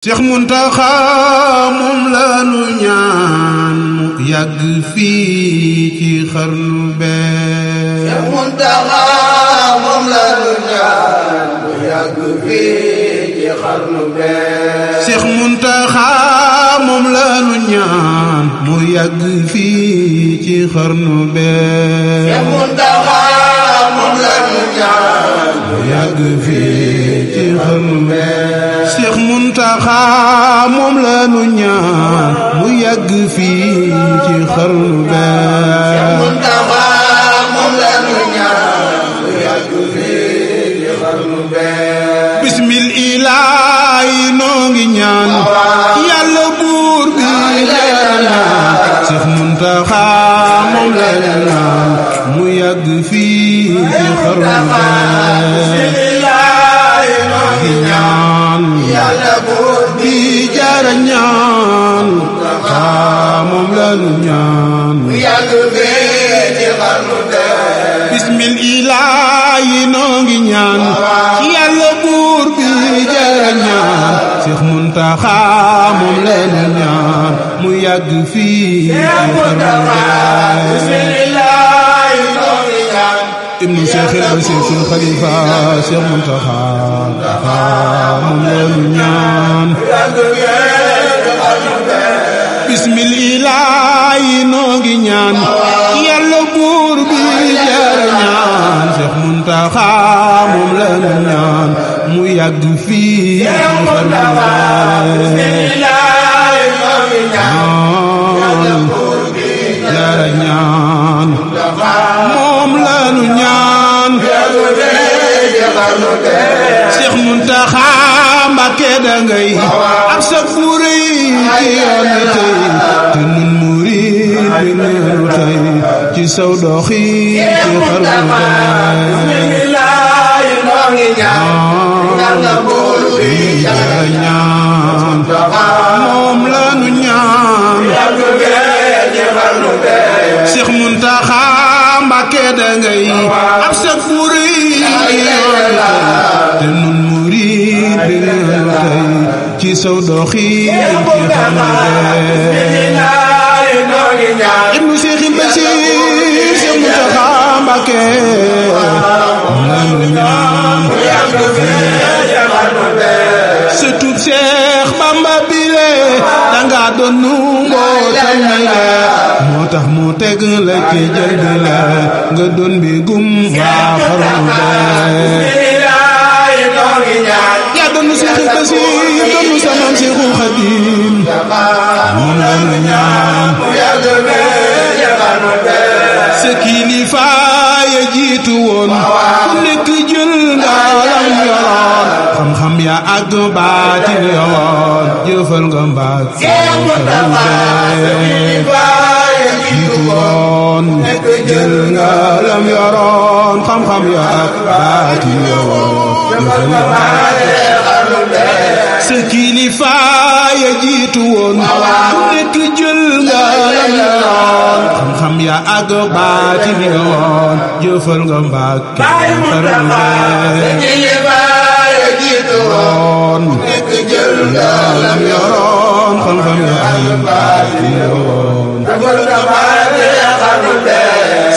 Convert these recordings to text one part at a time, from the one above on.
Cheikh Mountakha moom la nu ñaan mu yàgg fii ci xarnu bee. Cheikh Mountakha moom la nu ñaan mu yàgg fii ci xarnu bee. Cheikh Mountakha moom la nu ñaan mu yàgg fii ci xarnu bee. Cheikh Mountakha moom la nu ñaan mu yàgg fii ci xarnu bee. Cheikh Mountakha moom la nu ñaan mu yàgg fii ci xarnu bee. Cheikh Mountakha moom la nu ñaan mu yàgg fii ci xarnu bee. Bismillaahi noo ngi ñaan yàlla buur bi leena Cheikh Mountakha moom la nu ñaan mu yàgg fii ci xarnu bee. Yàlla buur bi jaara ñaan moom la nu ñaan mu yàgg fii ci xarnu bee. Bismillaahi noo ngi ñaan yàlla buur bi jaara ñaan Cheikh Mountakha moom la nu ñaan mu yàgg fii ci xarnu bee. Bismillaahi noo ngi ñaan ibnu Cheikh al-Bachir sul Khalifa Cheikh Mountakha moom la nu ñaan Bismillaahi noo ngi ñaan yàlla buur bi jaara ñaan Cheikh Mountakha moom la nu ñaan mu yàgg fii ci xarnu bee. jaara ñaan moom la nu ñaan Cheikh Mountakha Mbacké dangay ab sa fuuray ci yoon wi tey te nun murid bi neenu tey ci saw doxi ci xarnu bee. jaara ñaan moom la nu ñaan Cheikh Mountakha Mbacké dangay ab sa fuuray te nun murid bi neenu tey ci saw doxi ci xarnu bee. ibnu Cheikh al-Bachir Cheikh Mountakha Mbacké moom la nu ñaan sëtub Cheikh Bamba bile danga doon nu mbootam mi le moo tax mu teg la ci jël bi la nga doon bi gum waa xarnu bee. yaa doon Cheikh al-Bachir doon sa maam Cheikhul Khadim moom la nu ñaan sa kilifa ya jiitu woon ku nekk jël nga lam yoroon xam-xam ya àgg baatin ya woon jëfal nga mbaat jiitu woon jël nga lam yoroon xam-xam ya àgg baatin ya woon jëfal nga mbaat sa kilifa ya jiitu woon ku nekk jël nga lam yoroon xam-xam ya àgg baatin ya woon jëfal nga mbaat xarnu bee. woon nga lam yoroon xam-xam ya àgg baatin ya woon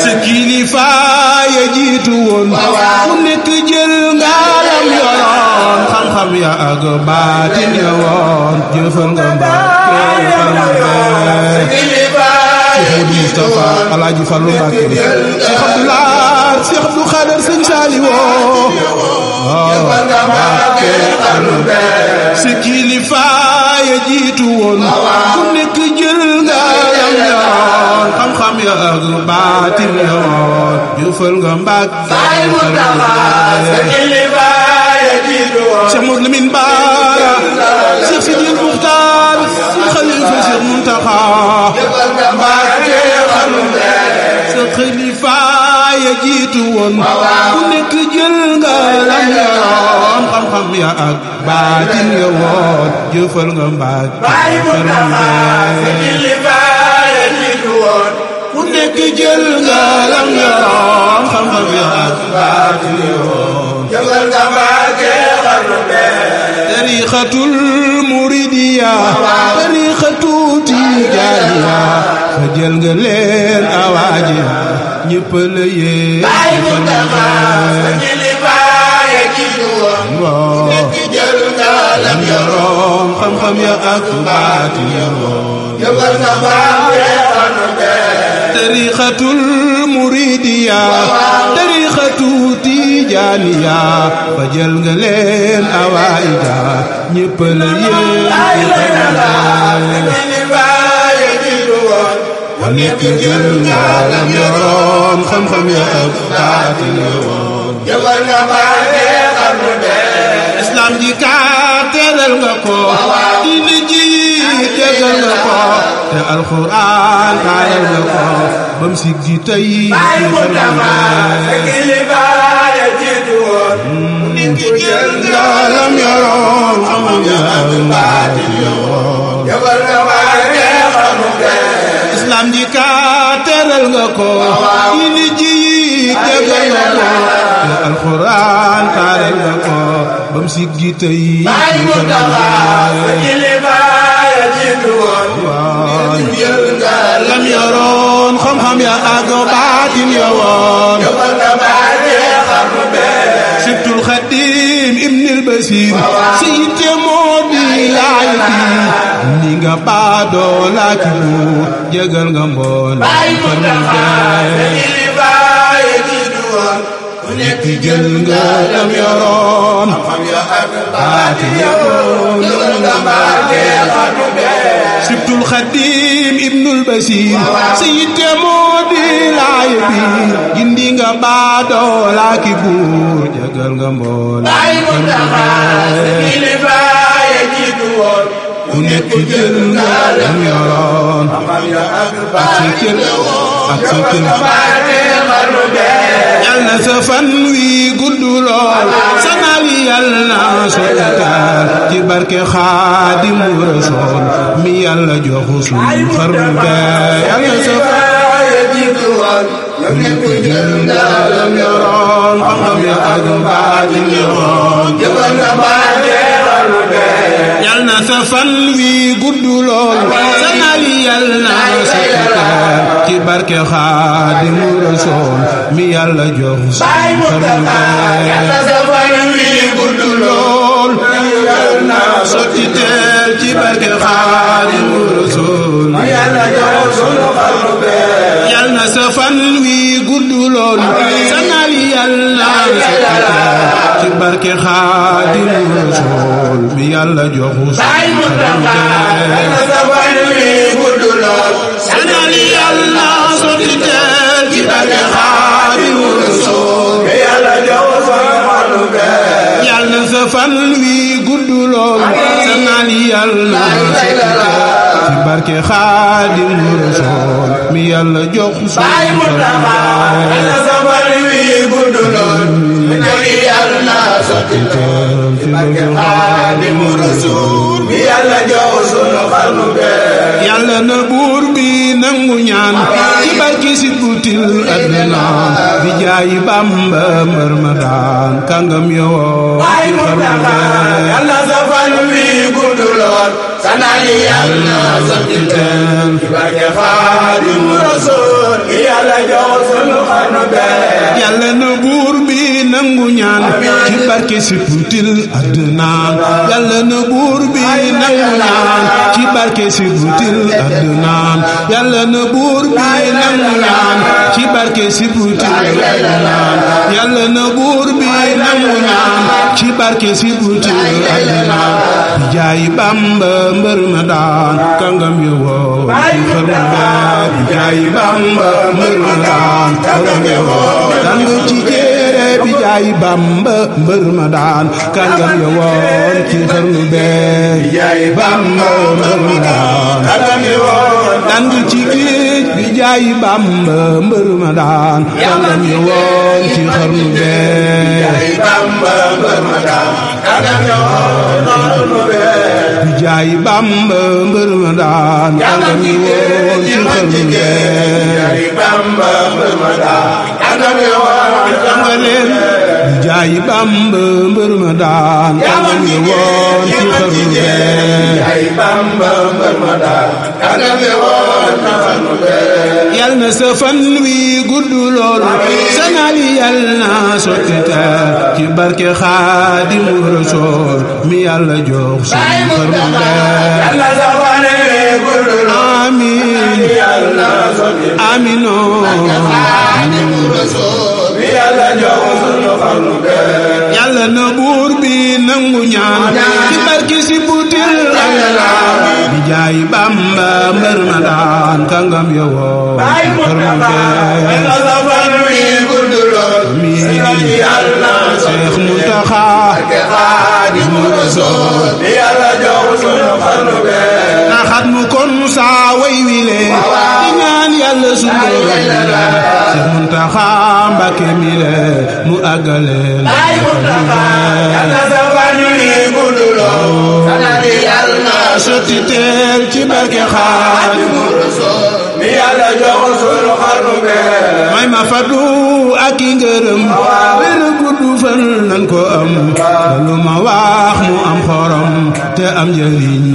sa kilifa ya jiitu woon ku nekk jël nga lam yoroon xam-xam ya àgg baatin ya woon jëfal nga mbaat xarnu bee. Cheikh Modou Moustapha Alaaji Fallu Mbacké Cheikh Abdoulaye Cheikh Abdou Khader Sëñ Saliou Mbacké sa kilifa ya jiitu woon ku nekk jël nga lam yoroon xam-xam ya ak baatin ya woon jëfal nga Mbacké Cheikh Modou Lamine Bara Cheikh Sidil Muxtaar Khalifa Cheikh Mountakha sa xalifa ya jiitu woon ku nekk jël nga lam yoroon xam-xam ya ak baatin ya woon jëfal nga Mbacké xarnu bee. ku nekk jël nga lam yoroon xam-xam ya ak baatin ya woon jëfal nga Mbacké xarnu bee. tariqatul muridiya tariqatu tijaaniya fa jël nga leen awaaji ñëpp la yee lam yoroon xam-xam ya ak baati yoroon tariqatul muridiya tariqatu tijaaniya fa jël nga leen awaayida ñëpp la nekk jël nga lam yoroon xam-xam ya ak baati yoroon islam ji kaa teral nga ko diine ji tegal nga ko te alxuraan taalal nga ko bam siggi tey lam yoroon xam-xam ya ak baati yoroon islam ji kaa teral nga ko diine ji tegal nga ko te alxuraan taalal nga ko bam siggi tey lam yoroon xam-xam ya ak baatin ya woon Sibtul Xadim ibnil Basir si yitte moo di laay ni nga baadoo laa ki buur jégal nga mbool nekk jël nga lam yoroon baatin ya woon Sibtul Xadim ibnul Basir si yitte moo di laay bi gindi nga baadoo laa ki buur jégal nga mbool ku nekk jël nga lam yoroon ak sa cër yal na sa fan wi gudd lool sa naal yi yal na sottaal ci barke Xaadimu Rasuul mi yàlla joxu sunu xarnu bee yal na sa fan ku nekk jël nga lam yoroon xam-xam ya ak baatin yoroon yal na sa fan wi gudd lool sa naal yi yal na sottaal ci barke Xaadimu Rasuul mi yàlla jox sunu xarnu bee yal na sa fan wi gudd lool yal na sotti teel ci barke Xaadimu Rasuul mi yàlla jox sunu xarnu bee yal na sa fan wi gudd lool sa naal yi yal na sotti teel ci barke Xaadimu Rasuul mi yàlla jox sunu xarnu bee yal na sa fan wi gudd lool sa naal yi yal na sotti teel ci barke Xaadimu Rasuul mi yàlla jox sunu xarnu bee yàlla na buur bi nangu ñaan ci barke Sibtul Adnaan bi jaayi Bamba mbër ma daan kàngam yoo ci xarnu bee yàlla sa fan wi gudd lool sa naal yi yàlla sotti teel ci barke Xaadimu Rasuul mi yàlla jox sunu xarnu bee yàlla na buur bi nangu ñaan ci barke Sibtul Adnaan yàlla na buur bi nangu ñaan ci barke Sibtul Adnaan yàlla na buur bi nangu ñaan ci barke Sibtul Adnaan yàlla na buur bi nangu ñaan ci barke Sibtul Adnaan bi jaay Bamba mbër ma daan kàngam yo woo ci xarnu bee bi jaay Bamba mbër ma daan kàngam yo woo tàng ci jéere bi jaay Bamba mbër ma daan kàngam yo woon ci xarnu bee bi jaay Bamba mbër ma daan kàngam yo woon tàng ci géej bi jaay Bamba mbër ma daan kàngam yo woon ci xarnu bee bi jaay Bamba mbër ma daan kàngam yo woon ci xarnu bee bi jaay Bamba mbër ma daan kàngam yo woon ci xarnu bee bi jaay Bamba mbër ma daan kàngam yo woon jaay Bamba mbër ma daan kàngam ya woon ci xarnu bee jaay Bamba mbër ma daan kàngam ya woon ci xarnu bee yal na sa fan wi gudd lool sa naal yi yal na sotti teel ci barke Xaadimu Rasuul mi yàlla jox sunu xarnu bee yal na sa fan wi gudd lool amiin amiin Xaadimu Rasuul mi yàlla jox sunu xarnu bee yàlla na buur bi nangu ñaan ci barke si butil di jaay Bamba mbër ma daan kàngam ya woon xarnu bee yal na sa fan wi gudd lool Seex Muntaxa Xaadimu Rasuul mi yàlla jox sunu xarnu bee na xat mu kon saa way wile di ñaan yàlla sunu Seex Muntaxa Mbàkke mi le mu àggale yal na sa fan wi gudd lool yal na sotti teel ci barke Xaadimu Rasuul mi yàlla jox sunu xarnu bee may ma fadu ak i ngërëm wér gudd fan nan ko am lu ma wax mu am xorom te am njëriñ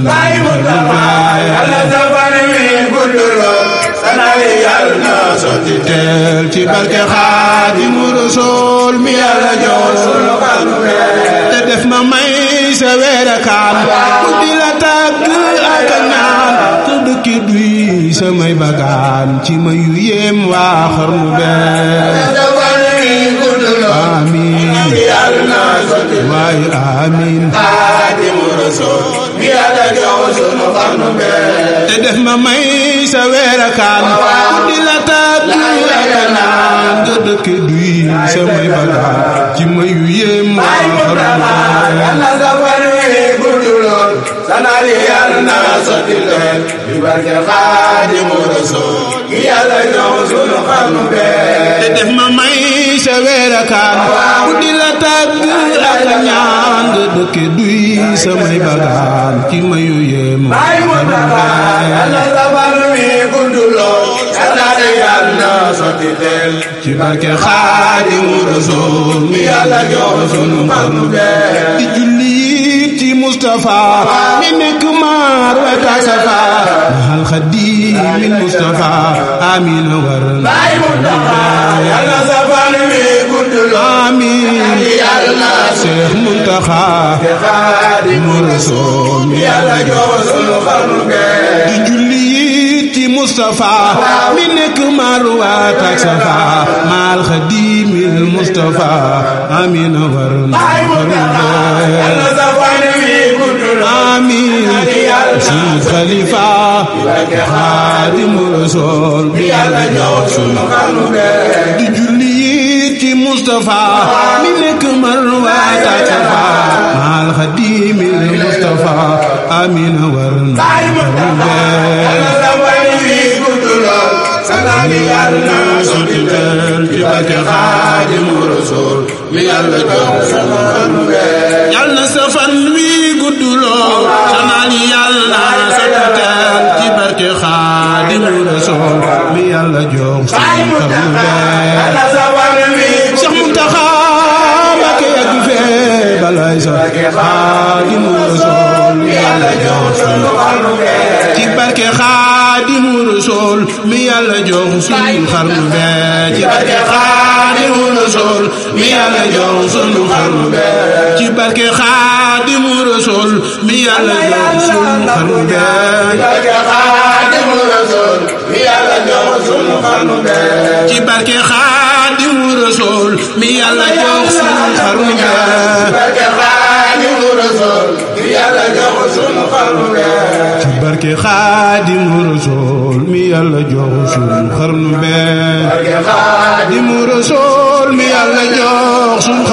yal na sa fan wi gudd lool sanali yal na sotti teel ci barke Xaadimu Rasuul mi yàlla jox sunu xarnu bee te def ma may sa weerakaan ku di la tàgg ak a ñaan te dëkki duy samay bagaan ci ma yu yéem waa xarnu bee amiin yal na sotti waaye amiin Xaadimu Rasuul mi yàlla jox sunu xarnu bee te def ma may sa weerakaan ku di la tàgg ak a ñaan te dëkki duy samay bagaan ci ma yu yéem waa xarnu bee yal na sa fan wi gudd lool sanali yal na sotti leen bi barke Xaadimu Rasuul mi yàlla jox sunu xarnu bee te def ma may sa weerakaan ku di la tàgg ak a ñaan nga dëkke duy samay bagaan ci mayu yéem yal na sa fan wi gudd lool sanali yal na sotti leen ci barke Xaadimu Rasuul mi yàlla jox sunu xarnu bee di julli ci Mustafa mi nekk maar weta safa mahal Xaadimin Mustafa amiin war yal na sa fan wi gudd lool amiin yal na Seex Muntaxa Xaadimu Rasuul mi yàlla jox sunu xarnu bee di julli ci Mustafa mi nekk Marwa ak Safa maal Xaadimil Mustafa amiin war yal na sa fan wi gudd lool amiin sunu xalifa Xaadimu Rasuul mi yàlla jox sunu xarnu bee di julli ci Mustafa mi nekk Marwa ak Safa maal Xaadimil Mustafa amiin war yal na sa fan wi gudd lool sanali yal na sotti leen ci barke Xaadimu Rasuul mi yàlla jox sunu xarnu bee yal na sa fan wi gudd lool sanal yal na sotti teel ci barke Xaadimu Rasuul mi yàlla jox sunu xarnu bee yal na sa fan wi Seex Muntaxa Mbàkke yàgg fee balay sa Xaadimu Rasuul mi yàlla jox sunu xarnu bee ci barke Xaadimu Rasuul mi yàlla jox sunu xarnu bee ci barke Xaadimu Rasuul mi yàlla jox sunu xarnu bee ci barke Xaadimu Rasuul mi yàlla jox sunu xarnu bee barke Xaadimu Rasuul mi yàlla jox sunu xarnu bee ci barke Xaadimu Rasuul mi yàlla jox sunu xarnu bee barke Xaadimu Rasuul mi yàlla jox sunu xarnu bee ci barke Xaadimu Rasuul mi yàlla jox sunu xarnu bee barke Xaadimu Xaadimu Rasuul mi yàlla jox sunu